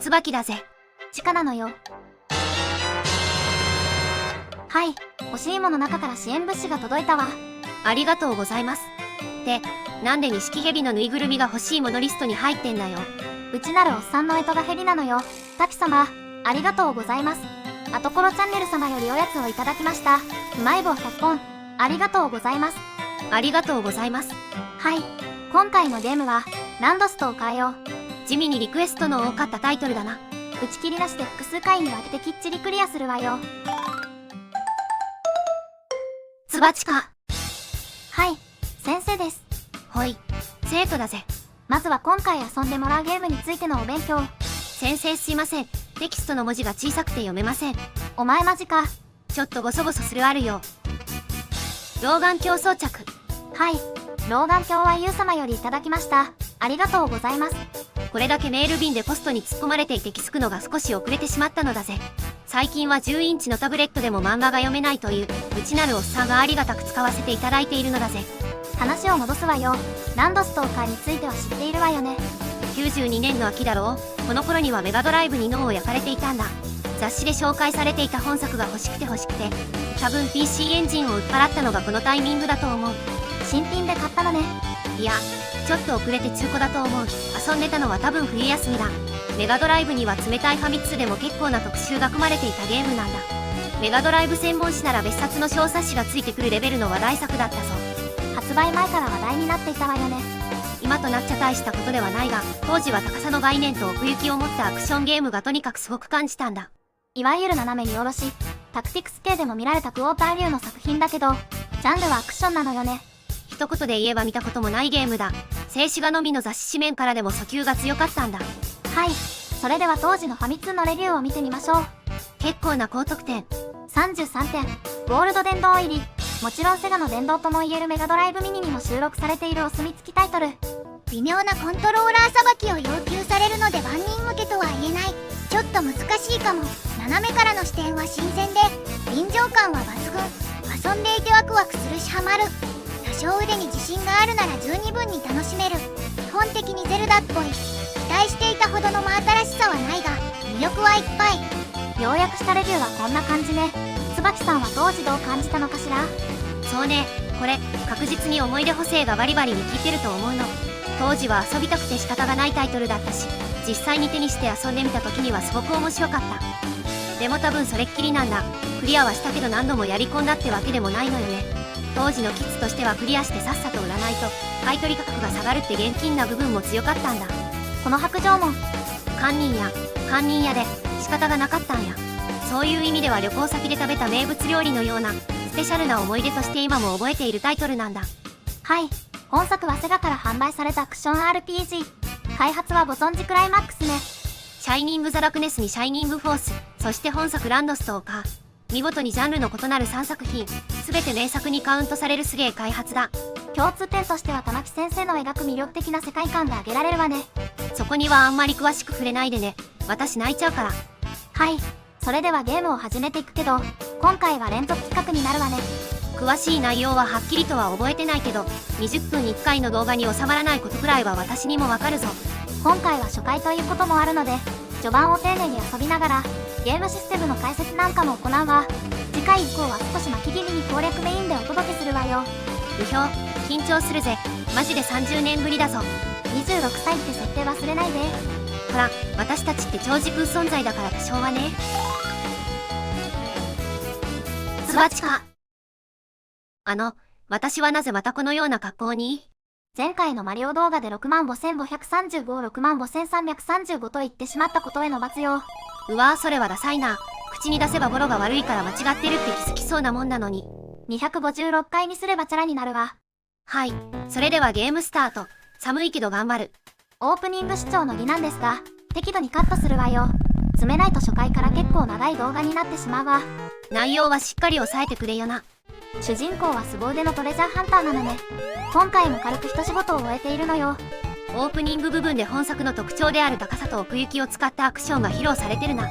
椿だぜ。地下なのよ。はい、欲しいもの中から支援物資が届いたわ。ありがとうございます。で、なんで錦蛇のぬいぐるみが欲しいものリストに入ってんだよ。うちなるおっさんの干支がヘビなのよ。滝様、ありがとうございます。あところチャンネル様よりおやつをいただきました。うまい棒100本、ありがとうございます。ありがとうございます。はい、今回のゲームは、ランドストを変えよう。地味にリクエストの多かったタイトルだな。打ち切りなしで複数回に分けてきっちりクリアするわよ。つばちか。はい、先生です。ほい、生徒だぜ。まずは今回遊んでもらうゲームについてのお勉強。先生すいません。テキストの文字が小さくて読めません。お前マジか。ちょっとゴソゴソするあるよ。老眼鏡装着。はい、老眼鏡はユウ様よりいただきました。ありがとうございます。これだけメール便でポストに突っ込まれていて気づくのが少し遅れてしまったのだぜ。最近は10インチのタブレットでも漫画が読めないという、内なるおっさんがありがたく使わせていただいているのだぜ。話を戻すわよ。ランドストーカーについては知っているわよね。92年の秋だろう。この頃にはメガドライブに脳を焼かれていたんだ。雑誌で紹介されていた本作が欲しくて多分 PC エンジンを売っ払ったのがこのタイミングだと思う。新品で買ったのね。いや、ちょっと遅れて中古だと思う。遊んでたのは多分冬休みだ。メガドライブには冷たいファミ通でも結構な特集が組まれていたゲームなんだ。メガドライブ専門誌なら別冊の小冊子がついてくるレベルの話題作だったぞ。発売前から話題になっていたわよね。今となっちゃ大したことではないが、当時は高さの概念と奥行きを持ったアクションゲームがとにかくすごく感じたんだ。いわゆる斜めにおろし、タクティクス系でも見られたクォーター流の作品だけど、ジャンルはアクションなのよね。一言で言えば見たこともないゲームだ。静止画のみの雑誌紙面からでも訴求が強かったんだ。はい、それでは当時のファミ通のレビューを見てみましょう。結構な高得点。33点、ゴールド殿堂入り。もちろんセガの殿堂ともいえるメガドライブミニにも収録されているお墨付きタイトル。微妙なコントローラーさばきを要求されるので万人向けとは言えない。ちょっと難しいかも。斜めからの視点は新鮮で、臨場感は抜群。遊んでいてワクワクするしハマる。多少腕に自信があるなら十二分に楽しめる。基本的にゼルダっぽい。期待していたほどの真新しさはないが、魅力はいっぱい。要約したレビューはこんな感じね。椿さんは当時どう感じたのかしら？そうね、これ確実に思い出補正がバリバリに効いてると思うの。当時は遊びたくて仕方がないタイトルだったし、実際に手にして遊んでみた時にはすごく面白かった。でも多分それっきりなんだ。クリアはしたけど何度もやり込んだってわけでもないのよね。当時のキッズとしてはクリアしてさっさと売らないと買取価格が下がるって現金な部分も強かったんだ。この白状門、堪忍屋で仕方がなかったんや。そういう意味では旅行先で食べた名物料理のようなスペシャルな思い出として今も覚えているタイトルなんだ。はい、本作はセガから販売されたアクション RPG。開発はご存知クライマックスね。シャイニング・ザ・ラクネスにシャイニング・フォース、そして本作ランドストーカー。見事にジャンルの異なる3作品、全て名作にカウントされるすげえ開発だ。共通点としては玉木先生の描く魅力的な世界観が挙げられるわね。そこにはあんまり詳しく触れないでね。私泣いちゃうから。はい、それではゲームを始めていくけど、今回は連続企画になるわね。詳しい内容ははっきりとは覚えてないけど、20分に1回の動画に収まらないことくらいは私にもわかるぞ。今回は初回ということもあるので、序盤を丁寧に遊びながらゲームシステムの解説なんかも行うわ。次回以降は少し巻き気味に攻略メインでお届けするわよ。うひょ、緊張するぜ。マジで30年ぶりだぞ。26歳って設定忘れないで。ほら、私たちって超時空存在だから多少はね。つばちか。私はなぜまたこのような格好に？前回のマリオ動画で65,535、65,335と言ってしまったことへの罰よ。うわぁ、それはダサいな。口に出せばボロが悪いから間違ってるって気づきそうなもんなのに。256回にすればチャラになるわ。はい、それではゲームスタート。寒いけど頑張る。オープニング視聴の儀なんですが、適度にカットするわよ。詰めないと初回から結構長い動画になってしまうわ。内容はしっかり抑えてくれよな。主人公は凄腕のトレジャーハンターなのね。今回も軽く一仕事を終えているのよ。オープニング部分で本作の特徴である高さと奥行きを使ったアクションが披露されてるな。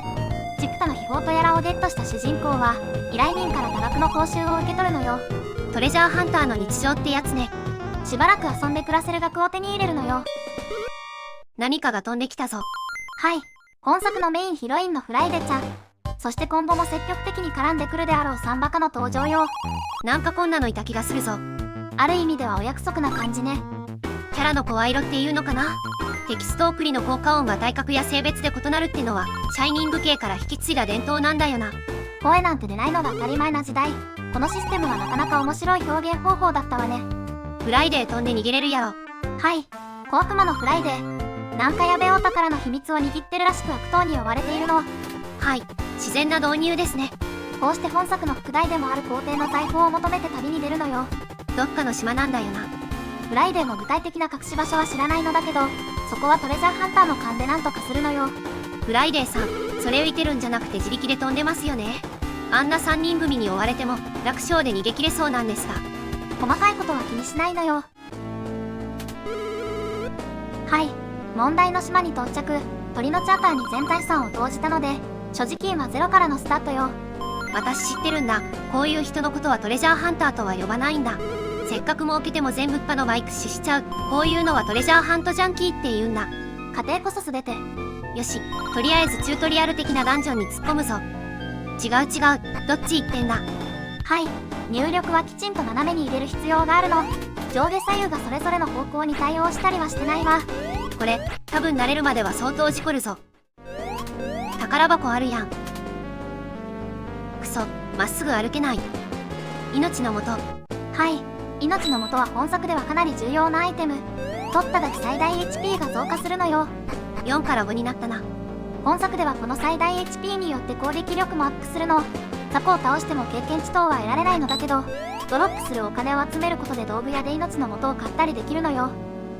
ジクタの秘宝とやらをゲットした主人公は依頼人から多額の報酬を受け取るのよ。トレジャーハンターの日常ってやつね。しばらく遊んで暮らせる額を手に入れるのよ。何かが飛んできたぞ。はい、本作のメインヒロインのフライデちゃん、そして今後も積極的に絡んでくるであろうサンバカの登場よ。なんかこんなのいた気がするぞ。ある意味ではお約束な感じね。キャラの声色っていうのかな。テキスト送りの効果音が体格や性別で異なるってのはシャイニング系から引き継いだ伝統なんだよな。声なんて出ないのが当たり前な時代、このシステムはなかなか面白い表現方法だったわね。フライデー飛んで逃げれるやろ。はい、小悪魔のフライデー。なんかやべえお宝の秘密を握ってるらしく悪党に追われているの。はい、自然な導入ですね。こうして本作の副題でもある皇帝の財宝を求めて旅に出るのよ。どっかの島なんだよな。フライデーの具体的な隠し場所は知らないのだけど、そこはトレジャーハンターの勘でなんとかするのよ。フライデーさん、それ浮いてるんじゃなくて自力で飛んでますよね。あんな3人組に追われても楽勝で逃げ切れそうなんですが。細かいことは気にしないのよ。はい、問題の島に到着。鳥のチャーターに全財産を投じたので、所持金はゼロからのスタートよ。私知ってるんだ。こういう人のことはトレジャーハンターとは呼ばないんだ。せっかく儲けても全部っぱのバイク死しちゃう。こういうのはトレジャーハントジャンキーって言うんだ。家庭こそ全て。よし、とりあえずチュートリアル的なダンジョンに突っ込むぞ。違う、どっち行ってんだ。はい、入力はきちんと斜めに入れる必要があるの。上下左右がそれぞれの方向に対応したりはしてないわ。これ多分慣れるまでは相当事故るぞ。宝箱あるやん。くそ、まっすぐ歩けない。命のもと。はい、命のもとは本作ではかなり重要なアイテム。取っただけ最大 HP が増加するのよ。4から5になったな。本作ではこの最大 HP によって攻撃力もアップするの。雑魚を倒しても経験値等は得られないのだけど、ドロップするお金を集めることで道具屋で命の元を買ったりできるのよ。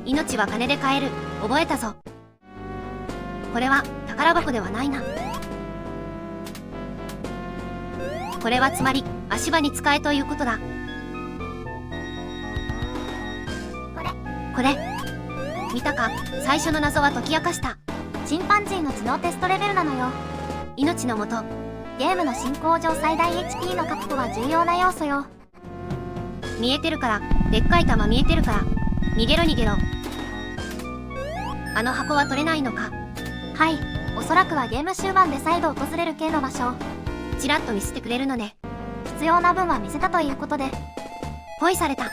命は金で買える。覚えたぞ。これは宝箱ではないな。これはつまり足場に使えということだ。これ見たか。最初の謎は解き明かした。チンパンジーの知能テストレベルなのよ。命のもと。ゲームの進行上最大 HP の確保は重要な要素よ。見えてるから。でっかい玉見えてるから。逃げろ逃げろ。あの箱は取れないのか。はい、おそらくはゲーム終盤で再度訪れる系の場所。ちらっと見せてくれるのね。必要な分は見せたということで。ポイされた。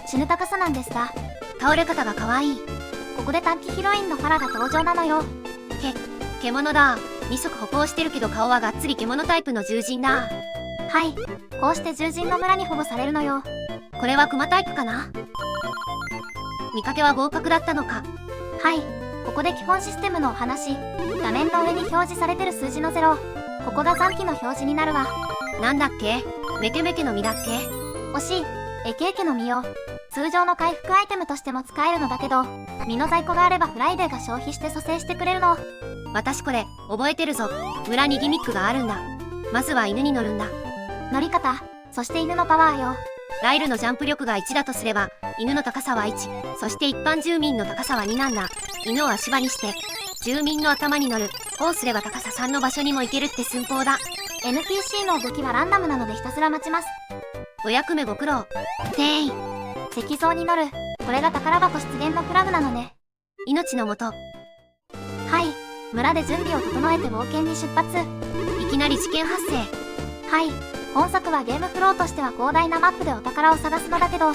死ぬ高さなんですが、倒れ方が可愛い。ここで短期ヒロインのファラが登場なのよ。獣だ。二足歩行してるけど顔はがっつり獣タイプの獣人だ。はい、こうして獣人の村に保護されるのよ。これはクマタイプかな。見かけは合格だったのか。はい、ここで基本システムのお話。画面の上に表示されてる数字の0。ここが残機の表示になるわ。なんだっけ。メケメケの実だっけ。惜しい。エケーケの実よ。通常の回復アイテムとしても使えるのだけど、実の在庫があればフライデーが消費して蘇生してくれるの。私これ覚えてるぞ。村にギミックがあるんだ。まずは犬に乗るんだ。乗り方、そして犬のパワーよ。ライルのジャンプ力が1だとすれば、犬の高さは1、そして一般住民の高さは2なんだ。犬を足場にして、住民の頭に乗る。こうすれば高さ3の場所にも行けるって寸法だ。NPC の動きはランダムなのでひたすら待ちます。お役目ご苦労。てーい。石像に乗る。これが宝箱出現のフラグなのね。命のもと。はい、村で準備を整えて冒険に出発。いきなり事件発生。はい、本作はゲームフローとしては広大なマップでお宝を探すのだけど、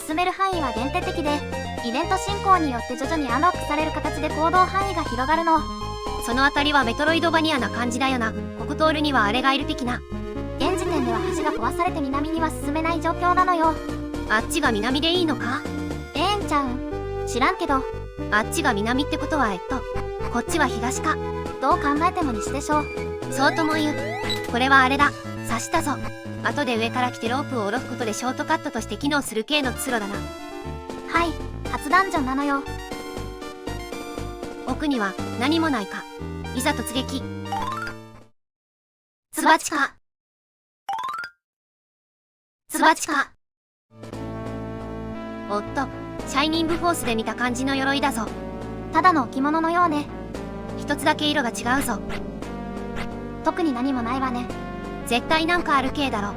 進める範囲は限定的で、イベント進行によって徐々にアンロックされる形で行動範囲が広がるの。そのあたりはメトロイドバニアな感じだよな。ここ通るにはあれがいる的な。現時点では橋が壊されて南には進めない状況なのよ。あっちが南でいいのか。んちゃん、知らんけど。あっちが南ってことはこっちは東か。どう考えても西でしょう。そうとも言う。これはあれだ。刺したぞ。後で上から来てロープを下ろすことでショートカットとして機能する系の通路だな。はい、初ダンジョンなのよ。奥には何もないか。いざ突撃。ツバチか。ツバチか。おっと、シャイニングフォースで見た感じの鎧だぞ。ただの置物のようね。一つだけ色が違うぞ。特に何もないわね。絶対なんかある系だろ。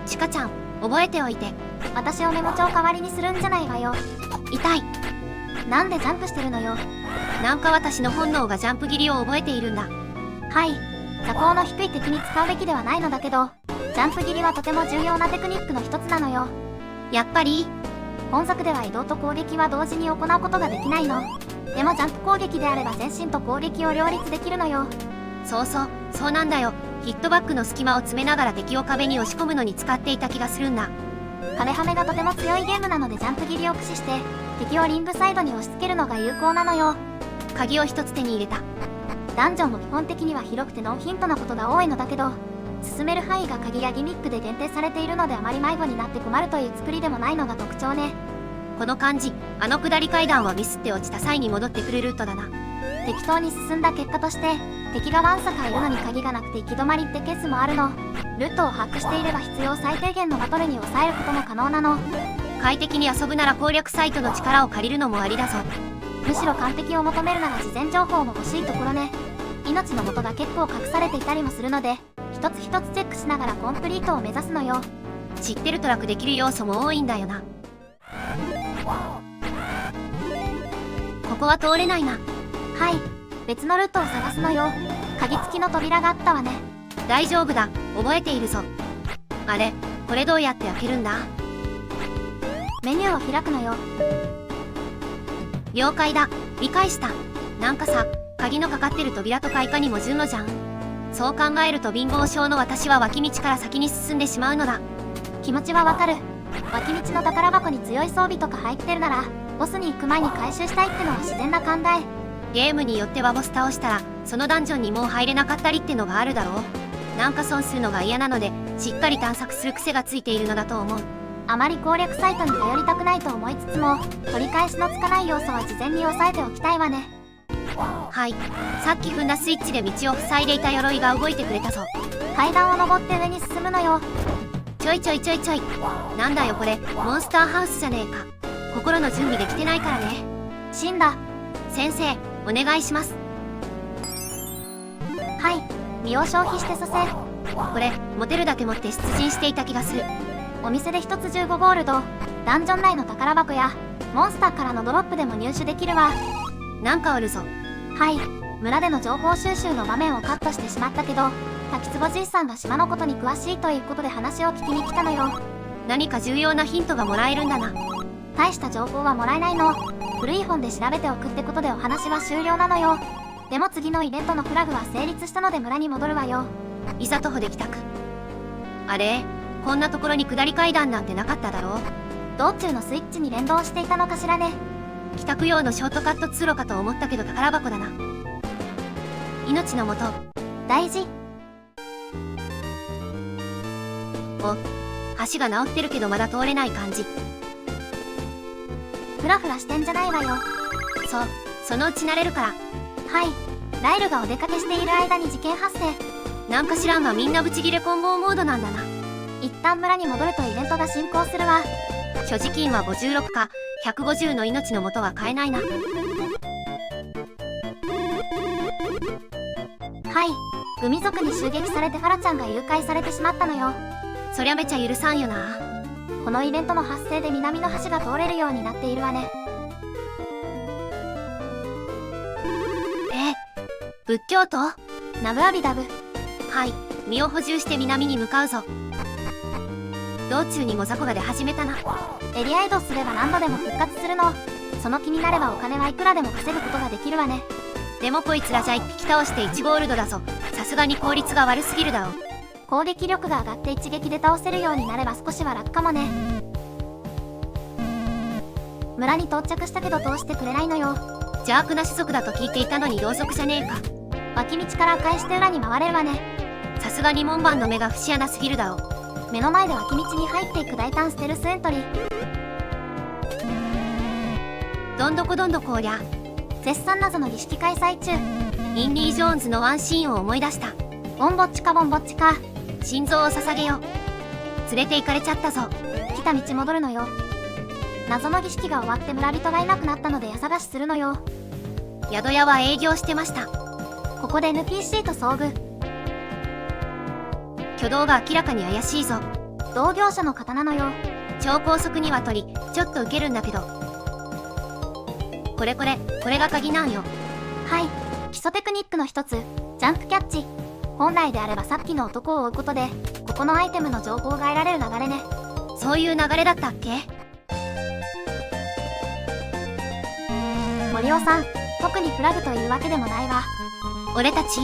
チカちゃん、覚えておいて。私をメモ帳代わりにするんじゃないわよ。痛い。なんでジャンプしてるのよ。なんか私の本能がジャンプ切りを覚えているんだ。はい、座高の低い敵に使うべきではないのだけど、ジャンプ切りはとても重要なテクニックの一つなのよ。やっぱり本作では移動と攻撃は同時に行うことができないの。でもジャンプ攻撃であれば前進と攻撃を両立できるのよ。そうなんだよ。ヒットバックの隙間を詰めながら敵を壁に押し込むのに使っていた気がするんだ。カメハメがとても強いゲームなのでジャンプ切りを駆使して敵をリングサイドに押し付けるのが有効なのよ。鍵を一つ手に入れた。ダンジョンも基本的には広くてノーヒントなことが多いのだけど、進める範囲が鍵やギミックで限定されているのであまり迷子になって困るという作りでもないのが特徴ね。この感じ、あの下り階段はミスって落ちた際に戻ってくるルートだな。適当に進んだ結果として敵がわんさかいるのに鍵がなくて行き止まりってケースもあるの。ルートを把握していれば必要最低限のバトルに抑えることも可能なの。快適に遊ぶなら攻略サイトの力を借りるのもありだぞ。むしろ完璧を求めるなら事前情報も欲しいところね。命の元が結構隠されていたりもするので、一つ一つチェックしながらコンプリートを目指すのよ。知ってると楽できる要素も多いんだよな。ここは通れないな。はい、別のルートを探すのよ。鍵付きの扉があったわね。大丈夫だ、覚えているぞ。あれ、これどうやって開けるんだ？メニューを開くのよ。了解だ、理解した。なんかさ、鍵のかかってる扉とかいかにも順路じゃん。そう考えると貧乏症の私は脇道から先に進んでしまうのだ。気持ちはわかる。脇道の宝箱に強い装備とか入ってるならボスに行く前に回収したいってのは自然な考え。ゲームによってはボス倒したらそのダンジョンにもう入れなかったりってのがあるだろう。なんか損するのが嫌なのでしっかり探索する癖がついているのだと思う。あまり攻略サイトに頼りたくないと思いつつも、取り返しのつかない要素は事前に押さえておきたいわね。はい、さっき踏んだスイッチで道を塞いでいた鎧が動いてくれたぞ。階段を登って上に進むのよ。ちょい。なんだよこれ、モンスターハウスじゃねえか。心の準備できてないからね。死んだ。先生、お願いします。はい、身を消費して蘇生。これ、持てるだけ持って出陣していた気がする。お店で1つ15ゴールド、ダンジョン内の宝箱やモンスターからのドロップでも入手できるわ。なんかおるぞ。はい、村での情報収集の場面をカットしてしまったけど、滝壺じいさんが島のことに詳しいということで話を聞きに来たのよ。何か重要なヒントがもらえるんだな。大した情報はもらえないの。古い本で調べておくってことでお話は終了なのよ。でも次のイベントのフラグは成立したので村に戻るわよ。いざ徒歩で帰宅。あれ、こんなところに下り階段なんてなかっただろう。道中のスイッチに連動していたのかしらね。帰宅用のショートカット通路かと思ったけど宝箱だな。命の元大事。お、橋が直ってるけどまだ通れない感じ。フラフラしてんじゃないわよ。そのうち慣れるから。はい、ライルがお出かけしている間に事件発生。なんか知らんがみんなブチギレコンボモードなんだな。一旦村に戻るとイベントが進行するわ。所持金は56か150の命の元は買えないな。はい、海賊に襲撃されてファラちゃんが誘拐されてしまったのよ。そりゃめちゃ許さんよな。このイベントの発生で南の橋が通れるようになっているわね。仏教徒？ナブアビダブ。はい、身を補充して南に向かうぞ。道中にも雑魚が出始めたな。エリア移動すれば何度でも復活するの。その気になればお金はいくらでも稼ぐことができるわね。でもこいつらじゃ1匹倒して1ゴールドだぞ。さすがに効率が悪すぎるだろ。攻撃力が上がって一撃で倒せるようになれば少しは楽かもね。村に到着したけど通してくれないのよ。邪悪な種族だと聞いていたのに同族じゃねえか。脇道から返して裏に回れるわね。さすがに門番の目が節穴すぎるだろ。目の前で脇道に入っていく大胆ステルスエントリー。どんどこりゃ。絶賛謎の儀式開催中。インディ・ージョーンズのワンシーンを思い出した。ボンボッチかボンボッチか。心臓を捧げよ。連れて行かれちゃったぞ。来た道戻るのよ。謎の儀式が終わって村人がいなくなったので家探しするのよ。宿屋は営業してました。ここで NPC と遭遇。挙動が明らかに怪しいぞ。同業者の方なのよ。超高速には鳥、ちょっとウケるんだけど。これが鍵なんよ。はい、基礎テクニックの一つ、ジャンプキャッチ。本来であればさっきの男を追うことでここのアイテムの情報が得られる流れね。そういう流れだったっけ？森尾さん、特にフラグというわけでもないわ。俺たち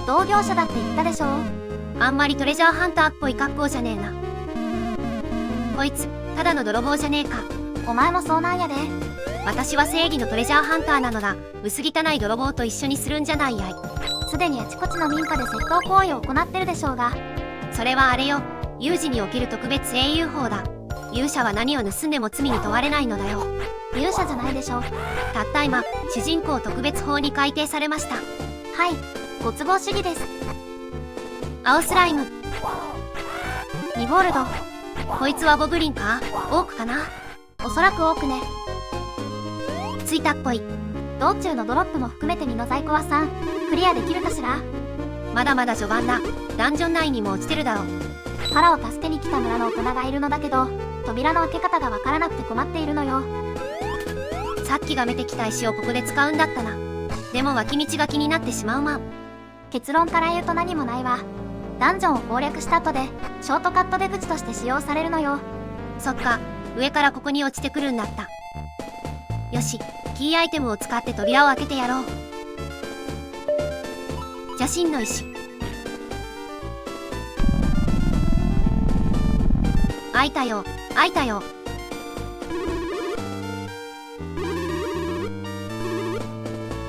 同業者だって言ったでしょ。あんまりトレジャーハンターっぽい格好じゃねえな。こいつただの泥棒じゃねえか。お前もそうなんやで。私は正義のトレジャーハンターなのだ。薄汚い泥棒と一緒にするんじゃないやい。すでにあちこちの民家で窃盗行為を行ってるでしょうが。それはあれよ、有事における特別英雄法だ。勇者は何を盗んでも罪に問われないのだよ。勇者じゃないでしょ。たった今主人公特別法に改定されました。はい、ご都合主義です。青スライム、ニゴールド。こいつはボグリンか？オークかな？おそらく多くね。ついたっぽい。道中のドロップも含めてミノザイコワさん、クリアできるかしら？まだまだ序盤だ。ダンジョン内にも落ちてるだろう。パラを助けに来た村の大人がいるのだけど、扉の開け方がわからなくて困っているのよ。さっきがめてきた石をここで使うんだったな。でも脇道が気になってしまうまん。結論から言うと何もないわ。ダンジョンを攻略した後でショートカット出口として使用されるのよ。そっか、上からここに落ちてくるんだった。よし、キーアイテムを使って扉を開けてやろう。邪神の石。開いたよ、開いたよ。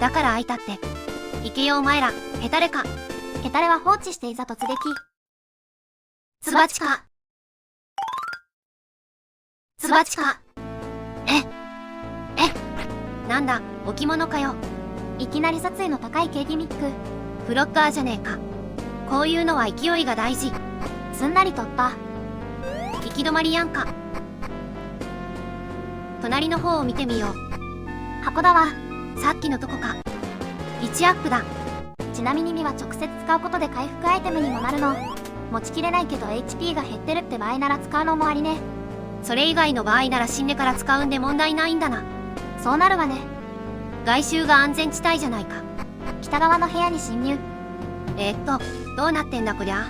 だから開いたって。行けよお前ら、ヘタレか。ヘタレは放置していざ突撃。ツバチか。ツバチか。なんだ、置物かよ。いきなり殺意の高い軽ギミック。フロッガーじゃねえか。こういうのは勢いが大事。すんなり突破。行き止まりやんか。隣の方を見てみよう。箱だわ。さっきのとこか。1アップだ。ちなみに身は直接使うことで回復アイテムにもなるの。持ちきれないけど HP が減ってるって場合なら使うのもありね。それ以外の場合なら死んでから使うんで問題ないんだな。そうなるわね。外周が安全地帯じゃないか。北側の部屋に侵入。どうなってんだこりゃ。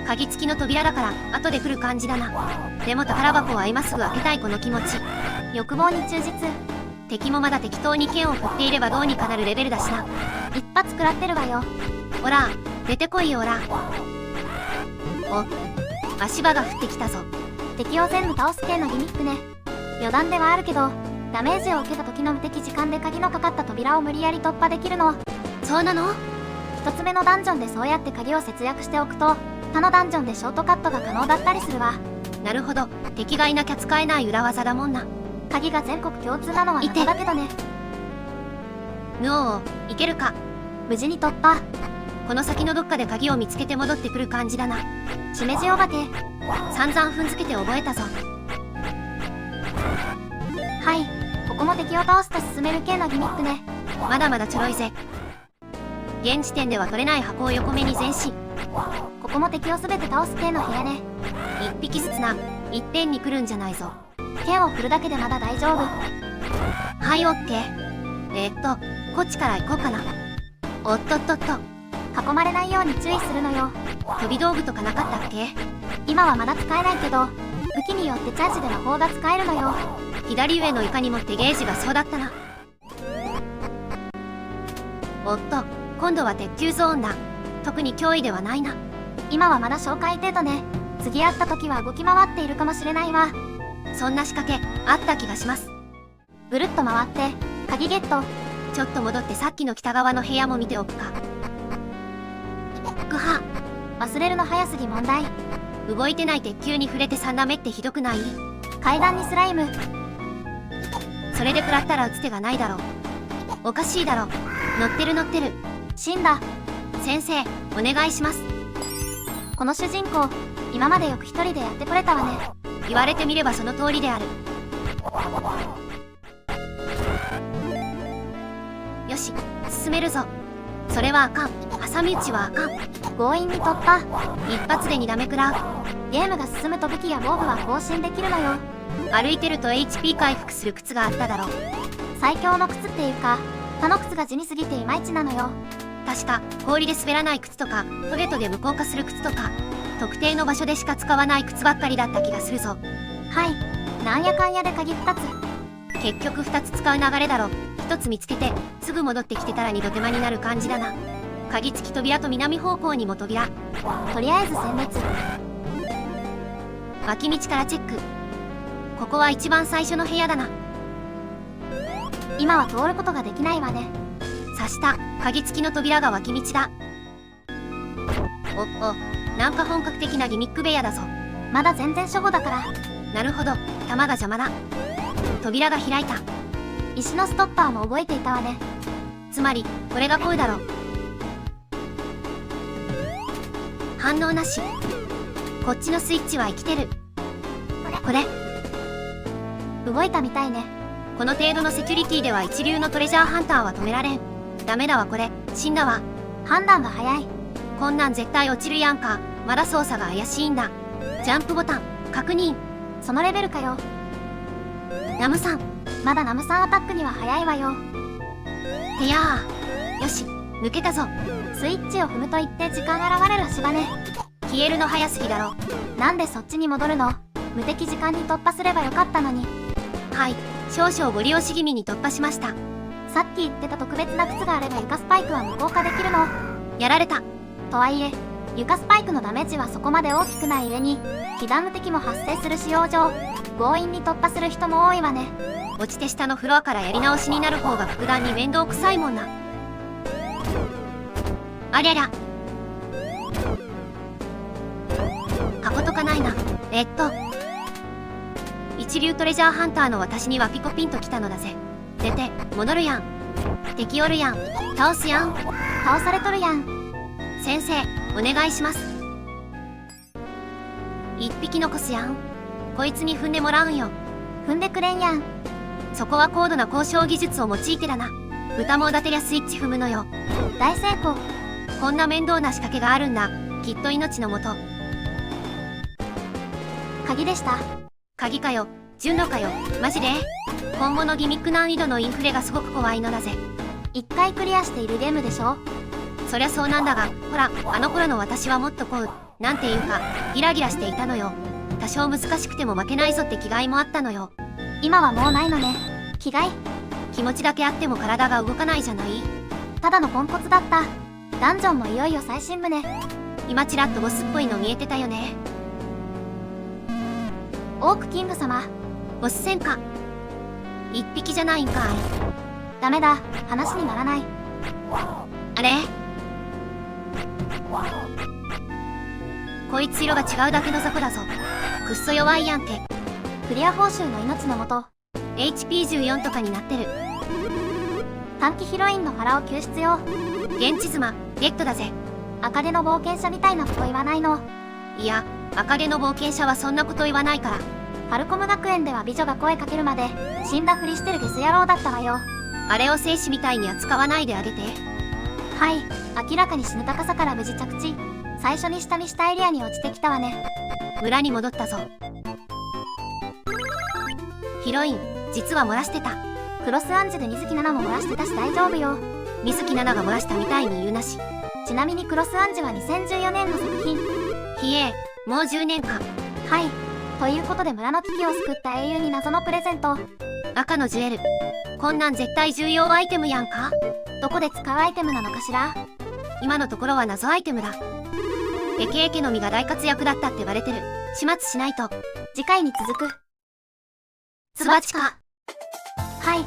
鍵付きの扉だから後で来る感じだな。でも宝箱は今すぐ開けたいこの気持ち。欲望に忠実。敵もまだ適当に剣を振っていればどうにかなるレベルだしな。一発食らってるわよ。ほら、出てこいよほら。お、足場が降ってきたぞ。敵を全部倒す系のギミックね。余談ではあるけど、ダメージを受けた時の無敵時間で鍵のかかった扉を無理やり突破できるの。そうなの？一つ目のダンジョンでそうやって鍵を節約しておくと、他のダンジョンでショートカットが可能だったりするわ。なるほど、敵がいなきゃ使えない裏技だもんな。鍵が全国共通なのは謎だけどね。ヌオー、いけるか。無事に突破。この先のどっかで鍵を見つけて戻ってくる感じだな。しめじお化け。散々踏んづけて覚えたぞ。はい、ここも敵を倒すと進める系のギミックね。まだまだちょろいぜ。現時点では取れない箱を横目に前進。ここも敵を全て倒す系の部屋ね。1匹ずつな、いっぺんに来るんじゃないぞ。剣を振るだけでまだ大丈夫。はい、オッケー。こっちから行こうかな。おっとっとっと。囲まれないように注意するのよ。飛び道具とかなかったっけ？今はまだ使えないけど、武器によってチャージで魔法が使えるのよ。左上のいかにもってゲージがそうだったな。おっと、今度は鉄球ゾーンだ。特に脅威ではないな。今はまだ紹介程度ね。次会った時は動き回っているかもしれないわ。そんな仕掛けあった気がします。ぐるっと回って鍵ゲット。ちょっと戻ってさっきの北側の部屋も見ておくか。ぐは。忘れるの早すぎ問題。動いてない鉄球に触れて3ダメってひどくない？階段にスライム。それで食らったら打つ手がないだろう。おかしいだろ。乗ってる乗ってる。死んだ。先生、お願いします。この主人公、今までよく一人でやってこれたわね。言われてみればその通りである。よし、進めるぞ。それはあかん。挟み撃ちはあかん。強引に突破。一発で2ダメ食らう。ゲームが進むと武器や防具は更新できるのよ。歩いてると HP 回復する靴があっただろう。最強の靴っていうか、他の靴が地味すぎていまいちなのよ。確か氷で滑らない靴とかトゲトゲ無効化する靴とか特定の場所でしか使わない靴ばっかりだった気がするぞ。はい、なんやかんやで鍵2つ。結局2つ使う流れだろ。1つ見つけてすぐ戻ってきてたら2度手間になる感じだな。鍵付き扉と南方向にも扉。とりあえず殲滅。脇道からチェック。ここは一番最初の部屋だな。今は通ることができないわね。刺した鍵付きの扉が脇道だ。なんか本格的なギミック部屋だぞ。まだ全然初歩だから。なるほど、弾が邪魔だ。扉が開いた。石のストッパーも覚えていたわね。つまりこれが声だろ。反応なし。こっちのスイッチは生きてる。これ動いたみたいね。この程度のセキュリティでは一流のトレジャーハンターは止められん。ダメだわこれ、死んだわ。判断が早い。こんなん絶対落ちるやんか。まだ操作が怪しいんだ。ジャンプボタン確認。そのレベルかよ。ナムさんまだナムさんアタックには早いわよ。てやー。よし抜けたぞ。スイッチを踏むと言って時間が現れる足場ね。消えるの早すぎだろ。なんでそっちに戻るの？無敵時間に突破すればよかったのに。はい、少々ご利用し気味に突破しました。さっき言ってた特別な靴があれば床スパイクは無効化できるの。やられた。とはいえ床スパイクのダメージはそこまで大きくない上に被弾無敵も発生する使用上強引に突破する人も多いわね。落ちて下のフロアからやり直しになる方が格段に面倒くさいもんな。ありゃりゃ。箱とかないな。一流トレジャーハンターの私にはピコピンときたのだぜ。出て戻るやん。敵おるやん。倒すやん。倒されとるやん。先生お願いします。一匹残すやん。こいつに踏んでもらうんよ。踏んでくれんやん。そこは高度な交渉技術を用いてだな。豚も立てりゃスイッチ踏むのよ。大成功。こんな面倒な仕掛けがあるんだ。きっと命のもと。鍵でした。鍵かよ、順路かよ、マジで？今後のギミック難易度のインフレがすごく怖いのだぜ。一回クリアしているゲームでしょ？そりゃそうなんだが、ほら、あの頃の私はもっとなんていうか、ギラギラしていたのよ。多少難しくても負けないぞって気概もあったのよ。今はもうないのね。気概？気持ちだけあっても体が動かないじゃない？ただのポンコツだった。ダンジョンもいよいよ最新部ね。今ちらっとボスっぽいの見えてたよね。オークキング様。ボス戦か。一匹じゃないんかい。ダメだ、話にならない。あれ？こいつ色が違うだけの雑魚だぞ。くっそ弱いやんけ。クリア報酬の命のもと HP14 とかになってる。短期ヒロインのファラオ救出よ。現地妻ゲットだぜ。赤毛の冒険者みたいなこと言わないの。いや、赤毛の冒険者はそんなこと言わないから。ファルコム学園では美女が声かけるまで死んだふりしてるゲス野郎だったわよ。あれを生死みたいに扱わないであげて。はい、明らかに死ぬ高さから無事着地。最初に下見したエリアに落ちてきたわね。村に戻ったぞ。ヒロイン、実は漏らしてた。クロスアンジュで水木奈々も漏らしてたし大丈夫よ。水木奈々が漏らしたみたいに言うなし。ちなみにクロスアンジュは2014年の作品。ひえ、もう10年か。はい。ということで村の危機を救った英雄に謎のプレゼント。赤のジュエル。こんなん絶対重要アイテムやんか。どこで使うアイテムなのかしら？今のところは謎アイテムだ。エケエケの実が大活躍だったってバレてる。始末しないと。次回に続く。ツバチか。はい、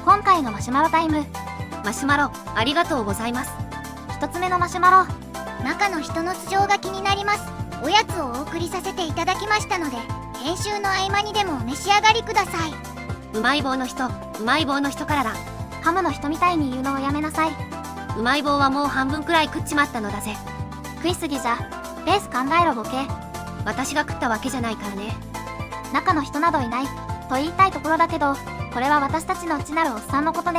今回のマシュマロタイム。マシュマロ、ありがとうございます。一つ目のマシュマロ。中の人の素性が気になります。おやつをお送りさせていただきましたので、編集の合間にでもお召し上がりください。うまい棒の人からだ。ハムの人みたいに言うのをやめなさい。うまい棒はもう半分くらい食っちまったのだぜ。食いすぎじゃ。レース考えろボケ。私が食ったわけじゃないからね。中の人などいないと言いたいところだけど、これは私たちの内なるおっさんのことで。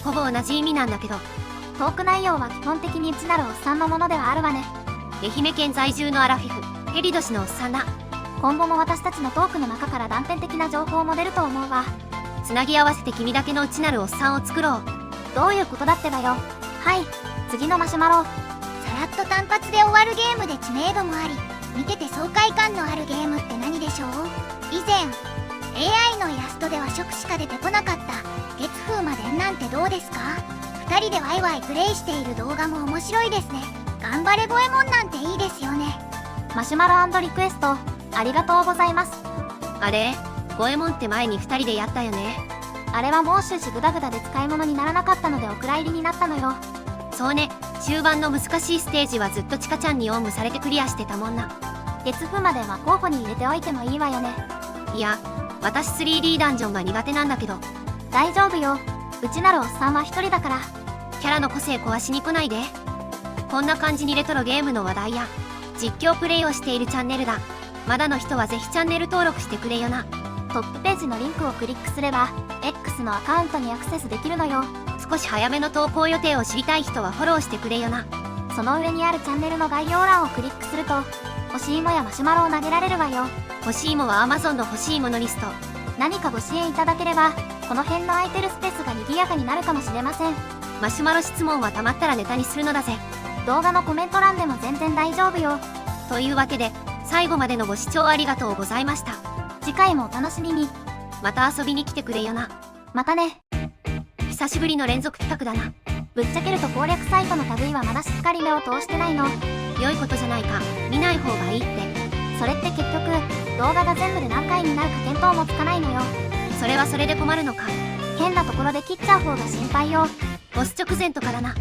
ほぼ同じ意味なんだけど。トーク内容は基本的に内なるおっさんのものではあるわね。愛媛県在住のアラフィフ、ヘリ年のおっさんだ。今後も私たちのトークの中から断片的な情報も出ると思うわ。つなぎ合わせて君だけの内なるおっさんを作ろう。どういうことだってばよ。はい、次のマシュマロ。さらっと単発で終わるゲームで知名度もあり、見てて爽快感のあるゲームって何でしょう？以前 AI のイラストでは触しか出てこなかった月風魔伝なんてどうですか？2人でワイワイプレイしている動画も面白いですね。頑張れゴエモンなんていいですよね。マシュマロ&リクエストありがとうございます。あれゴエモンって前に2人でやったよね。あれはもう終始グダグダで使い物にならなかったのでお蔵入りになったのよ。そうね、中盤の難しいステージはずっとチカちゃんにおんぶされてクリアしてたもんな。月風までは候補に入れておいてもいいわよね。いや、私 3D ダンジョンが苦手なんだけど。大丈夫よ、うちなるおっさんは一人だから。キャラの個性壊しに来ないで。こんな感じにレトロゲームの話題や実況プレイをしているチャンネルだ。まだの人はぜひチャンネル登録してくれよな。トップページのリンクをクリックすれば X のアカウントにアクセスできるのよ。少し早めの投稿予定を知りたい人はフォローしてくれよな。その上にあるチャンネルの概要欄をクリックすると欲しいもやマシュマロを投げられるわよ。欲しいもは Amazon の欲しいものリスト。何かご支援いただければこの辺の空いてるスペースが賑やかになるかもしれません。マシュマロ質問はたまったらネタにするのだぜ。動画のコメント欄でも全然大丈夫よ。というわけで最後までのご視聴ありがとうございました。次回もお楽しみに。また遊びに来てくれよな。またね。久しぶりの連続企画だな。ぶっちゃけると攻略サイトの類はまだしっかり目を通してないの。良いことじゃないか。見ない方がいいって。それって結局動画が全部で何回になるか見当もつかないのよ。それはそれで困るのか。変なところで切っちゃう方が心配よ。ボス直前とからな。